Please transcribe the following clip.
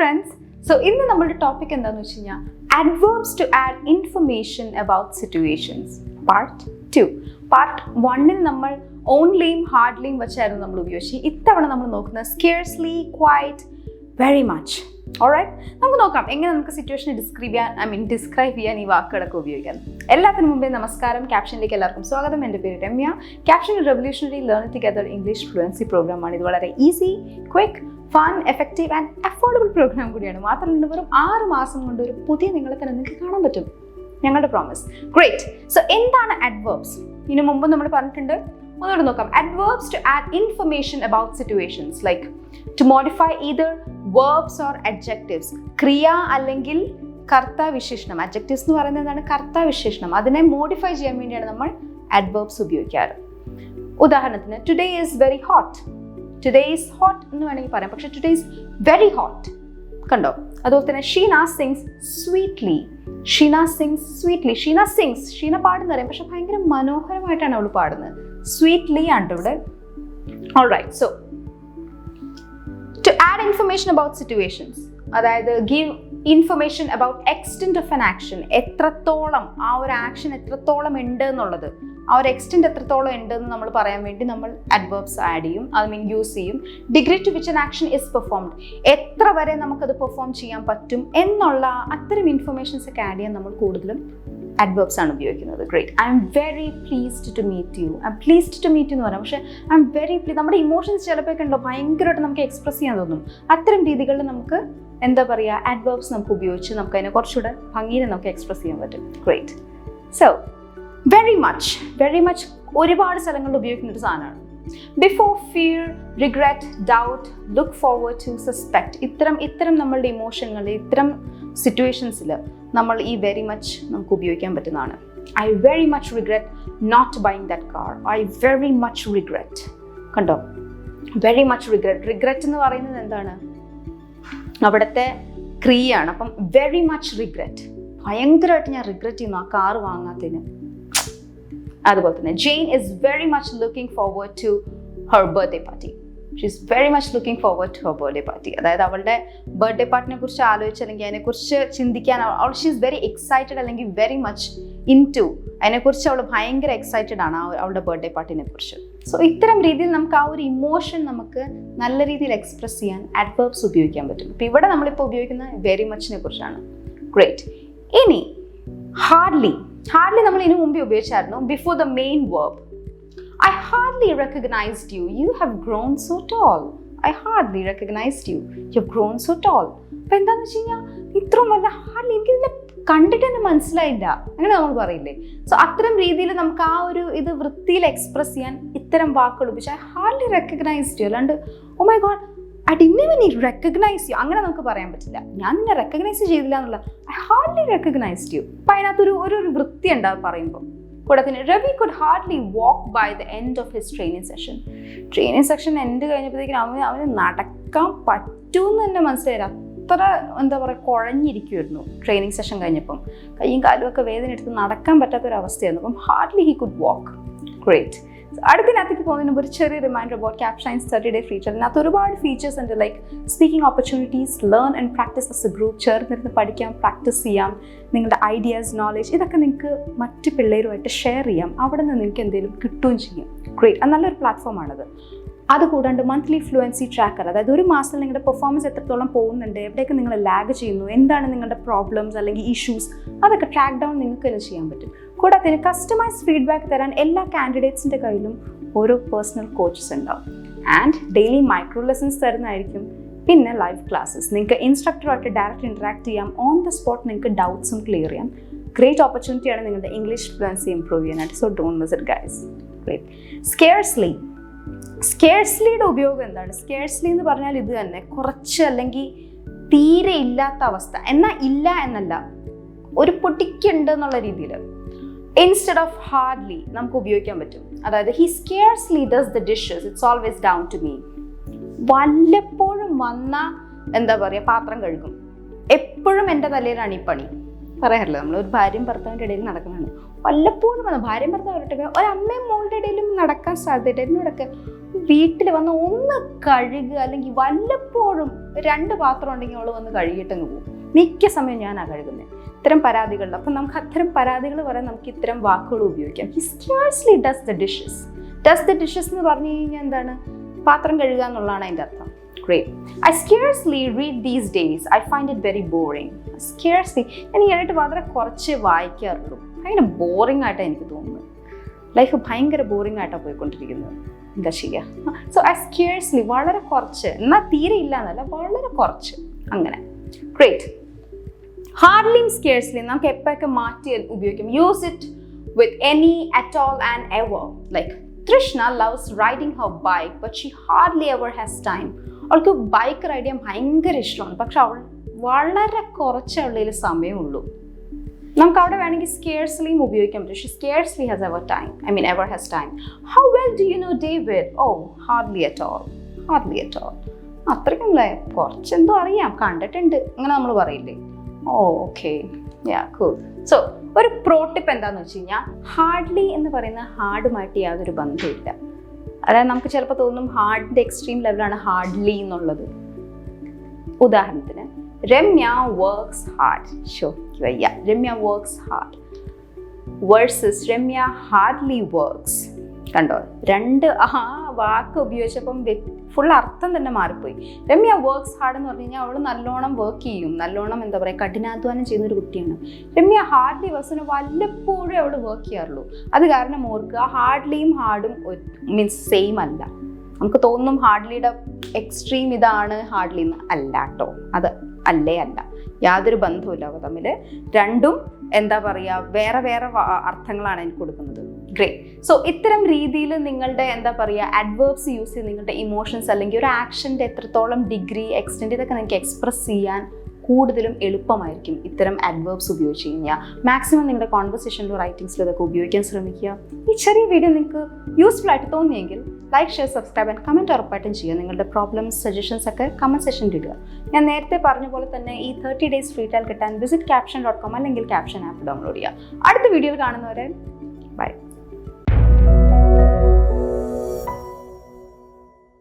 friends. So, in the topic adverbs to add information about situations. Part 2. Part 1 il nammal onlyയും hardlyയും വെച്ചായിരുന്നു നമ്മൾ ഉപയോഗിച്ചത്. ഇത്തവണ നമ്മൾ നോക്കുന്നത് scarcely, quite, very much. Alright? നമുക്ക് നോക്കാം എങ്ങനെ നമുക്ക് സിറ്റുവേഷനെ ഡിസ്ക്രൈബ് ചെയ്യാൻ ഈ വാക്കുകളൊക്കെ ഉപയോഗിക്കാം. എല്ലാത്തിനും മുമ്പേ നമസ്കാരം. ക്യാപ്ഷനിലേക്ക് എല്ലാവർക്കും സ്വാഗതം. എൻ്റെ പേര് Ramya. Caption revolutionary learn together English fluency പ്രോഗ്രാമാണ്. ഇത് വളരെ easy, quick, fun, effective and affordable program കൂടിയാണ്. മാത്രമല്ല വെറും 6 മാസം കൊണ്ട് ഒരു പുതിയ നിങ്ങളെ തന്നെ നിങ്ങൾക്ക് കാണാൻ പറ്റും. ഞങ്ങളുടെ പ്രോമിസ്. ഗ്രേറ്റ്. സോ എന്താണ് adverbs? ഇതിനു മുമ്പ് നമ്മൾ പറഞ്ഞിട്ടുണ്ട്. ഒന്നുകൂടെ നോക്കാം. Adverbs to add information about situations, like to modify either verbs or adjectives. ക്രിയ അല്ലെങ്കിൽ കർത്താവിശേഷണം. adjectives എന്ന് പറയുന്നത് എന്താണ്? കർത്താവിശേഷണം. അതിനെ മോഡിഫൈ ചെയ്യാൻ വേണ്ടിയാണ് നമ്മൾ adverbs ഉപയോഗിക്കാറ്. ഉദാഹരണത്തിന് today is very hot. Today is hot എന്ന് വേണമെങ്കിൽ പറയാം. പക്ഷെ today is very hot. കണ്ടോ? അതുപോലെ തന്നെ Sheena sings sweetly. Sheena sings sweetly. Sheena പാടുന്ന അറിയാം, പക്ഷെ ഭയങ്കര മനോഹരമായിട്ടാണ് അവൾ പാടുന്നത്. സ്വീറ്റ്ലി ആണ് ഇവിടെ. Alright, so to add information about situations, അതായത് give information about extent of an action, എത്രത്തോളം ആ ഒരു ആക്ഷൻ എത്രത്തോളം ഉണ്ട് എന്നുള്ളത്, ആ ഒരു എക്സ്റ്റെൻറ്റ് എത്രത്തോളം ഉണ്ടെന്ന് നമ്മൾ പറയാൻ വേണ്ടി നമ്മൾ adverbs ആഡ് ചെയ്യും, യൂസ് ചെയ്യും. Degree to which an action is performed, എത്ര വരെ നമുക്കത് പെർഫോം ചെയ്യാൻ പറ്റും എന്നുള്ള അത്തരം ഇൻഫർമേഷൻസ് ഒക്കെ ആഡ് ചെയ്യാൻ നമ്മൾ കൂടുതലും adverbs ആണ് ഉപയോഗിക്കുന്നത്. Great. I am very pleased to meet you. I am pleased to meet you എന്ന് പറയാം. പക്ഷേ ഐ എം വെരി നമ്മുടെ ഇമോഷൻസ് ചിലപ്പോൾ ഉണ്ടോ ഭയങ്കരമായിട്ട് നമുക്ക് എക്സ്പ്രസ് ചെയ്യാൻ തോന്നും. അത്തരം രീതികളിൽ നമുക്ക് എന്താ പറയുക, adverbs നമുക്ക് ഉപയോഗിച്ച് നമുക്ക് അതിനെ കുറച്ചുകൂടെ ഭംഗിയിൽ നമുക്ക് എക്സ്പ്രസ് ചെയ്യാൻ പറ്റും. ഗ്രേറ്റ്. സോ വെരി മച്ച് ഒരുപാട് സ്ഥലങ്ങളിൽ ഉപയോഗിക്കുന്ന ഒരു സാധനമാണ്. Before, fear, regret, doubt, look forward to, suspect. ഇത്തരം നമ്മളുടെ ഇമോഷനുകളിൽ ഇത്തരം സിറ്റുവേഷൻസിൽ നമ്മൾ ഈ വെരി മച്ച് നമുക്ക് ഉപയോഗിക്കാൻ പറ്റുന്നതാണ്. I very much regret not buying that car. I very much regret. കണ്ടോ? വെരി മച്ച് റിഗ്രറ്റ് എന്ന് പറയുന്നത് എന്താണ്? അവിടുത്തെ ക്രിയയാണ്. അപ്പം വെരി മച്ച് റിഗ്രറ്റ്, ഭയങ്കരമായിട്ട് ഞാൻ റിഗ്രറ്റ് ചെയ്യുന്നു ആ കാർ വാങ്ങാത്തതിന്. അതുപോലെ തന്നെ Jane is very much looking forward to her birthday party. She is very much looking forward to her birthday party. അതായത് അവളുടെ ബർത്ത്ഡേ പാർട്ടിനെ കുറിച്ച് ആലോചിച്ച് അല്ലെങ്കിൽ അതിനെക്കുറിച്ച് ചിന്തിക്കാൻ ഷീ ഈസ് വെരി എക്സൈറ്റഡ് അല്ലെങ്കിൽ വെരി മച്ച് ഇൻ ടു, അതിനെക്കുറിച്ച് അവൾ ഭയങ്കര എക്സൈറ്റഡ് ആണ് അവളുടെ ബർത്ത്ഡേ പാർട്ടിനെ കുറിച്ച്. സോ ഇത്തരം രീതിയിൽ നമുക്ക് ആ ഒരു ഇമോഷൻ നമുക്ക് നല്ല രീതിയിൽ എക്സ്പ്രസ് ചെയ്യാൻ adverbs ഉപയോഗിക്കാൻ പറ്റും. അപ്പോൾ ഇവിടെ നമ്മളിപ്പോൾ ഉപയോഗിക്കുന്ന വെരി മച്ചിനെ കുറിച്ചാണ്. ഗ്രേറ്റ്. ഇനി ഹാർഡ്ലി നമ്മൾ ഇതിനു മുമ്പേ ഉപയോഗിച്ചായിരുന്നു. Before the main verb. I hardly recognized you. You have grown so tall. I hardly recognized you. You have grown so tall. അപ്പോൾ എന്താണെന്ന് വെച്ച് കഴിഞ്ഞാൽ ഇത്രയും വല്ല ഹാർഡ്ലി എനിക്കിതിനെ കണ്ടിട്ട് തന്നെ മനസ്സിലായില്ല, അങ്ങനെ നമ്മൾ പറയില്ലേ. സോ അത്തരം രീതിയിൽ നമുക്ക് ആ ഒരു ഇത് വൃത്തിയിൽ എക്സ്പ്രസ് ചെയ്യാൻ ഇത്തരം വാക്കുകൾ ഉപയോഗിച്ച് ഐ ഹാർഡ്ലി റെക്കഗ്നൈസ്ഡ് യു. അല്ലാണ്ട് oh my god I didn't even recognise you, അങ്ങനെ നമുക്ക് പറയാൻ പറ്റില്ല. ഞാൻ നിന്നെ റെക്കഗ്നൈസ് ചെയ്തില്ല എന്നുള്ള ഐ ഹാർഡ്ലി റെക്കഗ്നൈസ്ഡ് യു. അപ്പം അതിനകത്തൊരു ഒരു വൃത്തി ഉണ്ടാവും പറയുമ്പോൾ. കൂടാതെ Ravi could hardly walk by the end of his training session end കഴിഞ്ഞപ്പോഴത്തേക്കും അവന് നടക്കാൻ പറ്റുമെന്ന് തന്നെ മനസ്സിലായില്ല. അത്ര എന്താ പറയുക കുഴഞ്ഞിരിക്കുമായിരുന്നു ട്രെയിനിങ് സെഷൻ കഴിഞ്ഞപ്പം. കൈയും കാലും ഒക്കെ വേദന എടുത്ത് നടക്കാൻ പറ്റാത്തൊരവസ്ഥയായിരുന്നു. അപ്പം hardly he could walk. Great. അടുത്തതിനകത്തേക്ക് പോകുന്നതിന് മുമ്പ് ഒരു ചെറിയ റിമൈൻഡർ അബൌട്ട് ക്യാപ്ഷൈൻസ് 30-day ഫ്രീ ട്രയൽ. അതിനകത്ത് ഒരുപാട് ഫീച്ചേഴ്സ് ഉണ്ട്. Like speaking opportunities, learn and practise as a group. ചേർന്നിരുന്ന് പഠിക്കാം, പ്രാക്ടീസ് ചെയ്യാം. നിങ്ങളുടെ ഐഡിയാസ്, നോളേജ് ഇതൊക്കെ നിങ്ങൾക്ക് മറ്റ് പിള്ളേരുമായിട്ട് ഷെയർ ചെയ്യാം. അവിടെ നിന്ന് നിങ്ങൾക്ക് എന്തെങ്കിലും കിട്ടുകയും ചെയ്യും. ഗ്രേറ്റ്. അത് നല്ലൊരു പ്ലാറ്റ്ഫോമാണത്. അതുകൂടാണ്ട് മന്ത്ലി ഫ്ലുവൻസി ട്രാക്കർ, അതായത് ഒരു മാസം നിങ്ങളുടെ പെർഫോമൻസ് എത്രത്തോളം പോകുന്നുണ്ട്, എവിടെയൊക്കെ നിങ്ങൾ ലാഗ് ചെയ്യുന്നു, എന്താണ് നിങ്ങളുടെ പ്രോബ്ലംസ് അല്ലെങ്കിൽ ഇഷ്യൂസ്, അതൊക്കെ ട്രാക്ക് ഡൗൺ നിങ്ങൾക്ക് തന്നെ ചെയ്യാൻ പറ്റും. കൂടാതെ കസ്റ്റമൈസ് ഫീഡ്ബാക്ക് തരാൻ എല്ലാ കാൻഡിഡേറ്റ്സിൻ്റെ കയ്യിലും ഓരോ പേഴ്സണൽ കോച്ചസ് ഉണ്ടാവും. ആൻഡ് ഡെയിലി മൈക്രോ ലെസൺസ് തരുന്നതായിരിക്കും. പിന്നെ ലൈവ് ക്ലാസ്സസ്, നിങ്ങൾക്ക് ഇൻസ്ട്രക്ടറുമായിട്ട് ഡയറക്റ്റ് ഇൻട്രാക്ട് ചെയ്യാം. ഓൺ ദ സ്പോട്ട് നിങ്ങൾക്ക് ഡൗട്ട്സും ക്ലിയർ ചെയ്യാം. ഗ്രേറ്റ് ഓപ്പർച്യൂണിറ്റിയാണ് നിങ്ങളുടെ ഇംഗ്ലീഷ് ഫ്ലുവൻസി ഇംപ്രൂവ് ചെയ്യാനായിട്ട്. So don't miss it guys. Great. സ്കേഴ്സ്ലിയുടെ ഉപയോഗം എന്താണ്? സ്കേഴ്സ്ലി എന്ന് പറഞ്ഞാൽ ഇത് തന്നെ, കുറച്ച് അല്ലെങ്കിൽ തീരെ ഇല്ലാത്ത അവസ്ഥ. എന്നാൽ ഇല്ല എന്നല്ല, ഒരു പൊട്ടിക്കുണ്ട് എന്നുള്ള രീതിയിൽ. ഇൻസ്റ്റെഡ് ഓഫ് ഹാർഡ്ലി നമുക്ക് ഉപയോഗിക്കാൻ പറ്റും. അതായത് he scarcely does the dishes, it's always down to me. വല്ലപ്പോഴും വന്ന എന്താ പറയുക, പാത്രം കഴുകും. എപ്പോഴും എൻ്റെ തലയിലാണ് ഈ പണി. പറയാറില്ല, നമ്മൾ ഒരു ഭാര്യയും ഭർത്താവിൻ്റെ ഇടയിൽ നടക്കുന്നതാണ്. വല്ലപ്പോഴും വന്ന ഭാര്യയും ഭർത്താവ് ഒരമ്മയും മോളുടെ ഇടയിലും നടക്കാൻ സാധ്യതയുണ്ട്. എന്നോടൊക്കെ വീട്ടിൽ വന്ന് ഒന്ന് കഴുകുക, അല്ലെങ്കിൽ വല്ലപ്പോഴും 2 പാത്രം ഉണ്ടെങ്കിൽ അവൾ വന്ന് കഴുകിയിട്ടങ്ങ് പോകും. മിക്ക സമയം ഞാനാണ് കഴുകുന്നത്. ഇത്തരം പരാതികളിൽ അപ്പം നമുക്ക് അത്തരം പരാതികൾ പറയാൻ നമുക്ക് ഇത്തരം വാക്കുകൾ ഉപയോഗിക്കാം. He scarcely does the dishes. Does the dishes എന്ന് പറഞ്ഞു കഴിഞ്ഞാൽ എന്താണ്? പാത്രം കഴുകുക എന്നുള്ളതാണ് അതിൻ്റെ അർത്ഥം. Great. I scarcely read these days. I find it very boring. Scarcely. ഞാൻ ഈ ഇടയിട്ട് വളരെ കുറച്ച് വായിക്കാറുള്ളൂ. ഭയങ്കര ബോറിംഗ് ആയിട്ടാണ് എനിക്ക് തോന്നുന്നത്. ലൈഫ് ഭയങ്കര ബോറിംഗ് ആയിട്ടാണ് പോയിക്കൊണ്ടിരിക്കുന്നത്. എന്താ ചെയ്യുക? സോ ഐ സ്കേഴ്സ്ലി, വളരെ കുറച്ച്, എന്നാൽ തീരെ ഇല്ല എന്നല്ല, വളരെ കുറച്ച്, അങ്ങനെ. ഗ്രേറ്റ്. ഹാർഡ്ലിയും സ്കേഴ്സ്ലി നമുക്ക് എപ്പോഴൊക്കെ മാറ്റി ഉപയോഗിക്കും. Use it with any, at all and ever. Like Trishna loves riding her bike, but she hardly ever has time. അവൾക്ക് ബൈക്ക് റൈഡ് ചെയ്യാൻ ഭയങ്കര ഇഷ്ടമാണ്, പക്ഷെ അവൾ വളരെ കുറച്ച് അവളുടെ സമയമുള്ളൂ. നമുക്ക് അവിടെ വേണമെങ്കിൽ സ്കേഴ്സ്ലിയും ഉപയോഗിക്കാൻ പറ്റും. She scarcely has ever time. Ever has time. How well do you know David? Oh, hardly at all. Hardly at all. അത്രയ്ക്കുമല്ലേ, കുറച്ചെന്തോ അറിയാം, കണ്ടിട്ടുണ്ട്, അങ്ങനെ നമ്മൾ പറയില്ലേ? ഓ ഓക്കെ, യാ കൂൾ. സോ ഒരു പ്രോ ടിപ്പ് എന്താണെന്ന് വെച്ച് കഴിഞ്ഞാൽ, ഹാർഡ്ലി എന്ന് പറയുന്ന ഹാർഡുമായിട്ട് യാതൊരു ബന്ധമില്ല. അതായത് നമുക്ക് ചിലപ്പോൾ തോന്നും ഹാർഡിൻ്റെ എക്സ്ട്രീം ലെവലാണ് ഹാർഡ്ലി എന്നുള്ളത്. ഉദാഹരണത്തിന്, Ramya works hard. Ramya works hard versus Ramya hardly works. കണ്ടോ, 2 വാക്ക് ഉപയോഗിച്ചപ്പം ഫുൾ അർത്ഥം തന്നെ മാറിപ്പോയി. രമ്യ വർക്ക്സ് ഹാർഡ് എന്ന് പറഞ്ഞു കഴിഞ്ഞാൽ അവൾ നല്ലോണം വർക്ക് ചെയ്യും, നല്ലോണം എന്താ പറയുക, കഠിനാധ്വാനം ചെയ്യുന്നൊരു കുട്ടിയാണ്. രമ്യ ഹാർഡ്ലി വർക്ക്സിന് വല്ലപ്പോഴും അവൾ വർക്ക് ചെയ്യാറുള്ളൂ. അത് കാരണം ഓർക്കുക, ഹാർഡ്ലിയും ഹാർഡും മീൻസ് സെയിം അല്ല. നമുക്ക് തോന്നും ഹാർഡ്ലിയുടെ എക്സ്ട്രീം ഇതാണ് ഹാർഡ്ലി എന്ന്. അല്ല കേട്ടോ, അത് അല്ല, യാതൊരു ബന്ധവുമില്ല അവ തമ്മിൽ. രണ്ടും എന്താ പറയുക, വേറെ വേറെ അർത്ഥങ്ങളാണ് എനിക്ക് കൊടുക്കുന്നത്. ഗ്രേറ്റ്. സോ ഇത്തരം രീതിയിൽ നിങ്ങളുടെ എന്താ പറയുക, അഡ്വേർബ്സ് യൂസ് ചെയ്ത് നിങ്ങളുടെ ഇമോഷൻസ് അല്ലെങ്കിൽ ഒരു ആക്ഷൻ്റെ എത്രത്തോളം ഡിഗ്രി, എക്സ്റ്റെൻഡ്, ഇതൊക്കെ നിങ്ങൾക്ക് എക്സ്പ്രസ് ചെയ്യാൻ കൂടുതലും എളുപ്പമായിരിക്കും ഇത്തരം അഡ്വേർബ്സ് ഉപയോഗിച്ച് കഴിഞ്ഞാൽ. മാക്സിമം നിങ്ങളുടെ കോൺവെർസേഷനിലും റൈറ്റിംഗ്സിലും ഇതൊക്കെ ഉപയോഗിക്കാൻ ശ്രമിക്കുക. ഈ ചെറിയ വീഡിയോ നിങ്ങൾക്ക് യൂസ്ഫുൾ ആയിട്ട് തോന്നിയെങ്കിൽ like, share, subscribe and comment ഉറപ്പായിട്ടും ചെയ്യുക. നിങ്ങളുടെ പ്രോബ്ലംസ്, സജഷൻസ് ഒക്കെ കമൻറ്റ് സെക്ഷനിൽ ഇടുക. ഞാൻ നേരത്തെ പറഞ്ഞ പോലെ തന്നെ ഈ 30 days ഫ്രീ ട്രയൽ കിട്ടാൻ വിസിറ്റ് capshine.com അല്ലെങ്കിൽ Capshine ആപ്പ് ഡൗൺലോഡ് ചെയ്യുക. അടുത്ത വീഡിയോയിൽ കാണുന്നവരെ ബൈ.